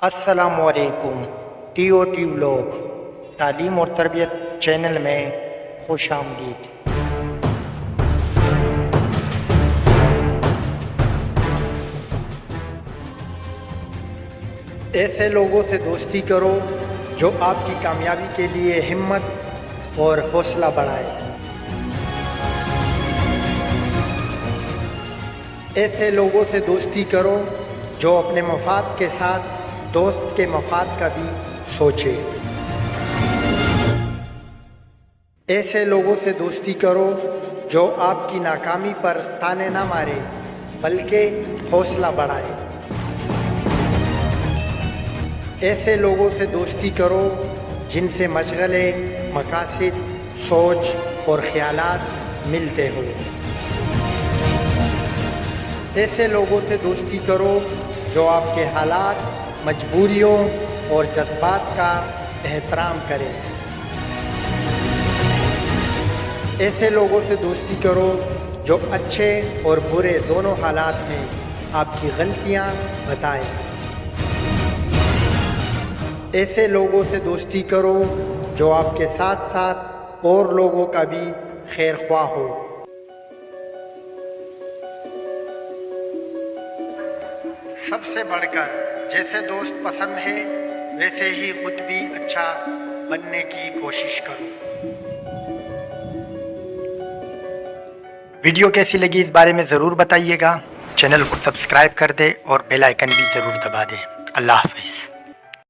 السلام علیکم T O T vlog تعلیم اور تربیت چینل میں خوش آمدید۔ ایسے لوگوں سے دوستی کرو جو آپ کی کامیابی کے لیے ہمت اور حوصلہ بڑھائے۔ ایسے لوگوں سے دوستی کرو جو اپنے مفاد کے ساتھ دوست کے مفاد کا بھی سوچے۔ ایسے لوگوں سے دوستی کرو جو آپ کی ناکامی پر تانے نہ مارے بلکہ حوصلہ بڑھائے۔ ایسے لوگوں سے دوستی کرو جن سے مشغلے، مقاصد، سوچ اور خیالات ملتے ہوں۔ ایسے لوگوں سے دوستی کرو جو آپ کے حالات، مجبوریوں اور جذبات کا احترام کریں۔ ایسے لوگوں سے دوستی کرو جو اچھے اور برے دونوں حالات میں آپ کی غلطیاں بتائیں۔ ایسے لوگوں سے دوستی کرو جو آپ کے ساتھ ساتھ اور لوگوں کا بھی خیر خواہ ہو۔ سب سے بڑھ کر جیسے دوست پسند ہے ویسے ہی خود بھی اچھا بننے کی کوشش کرو۔ ویڈیو کیسی لگی اس بارے میں ضرور بتائیے گا۔ چینل کو سبسکرائب کر دے اور بیل آئیکن بھی ضرور دبا دے۔ اللہ حافظ۔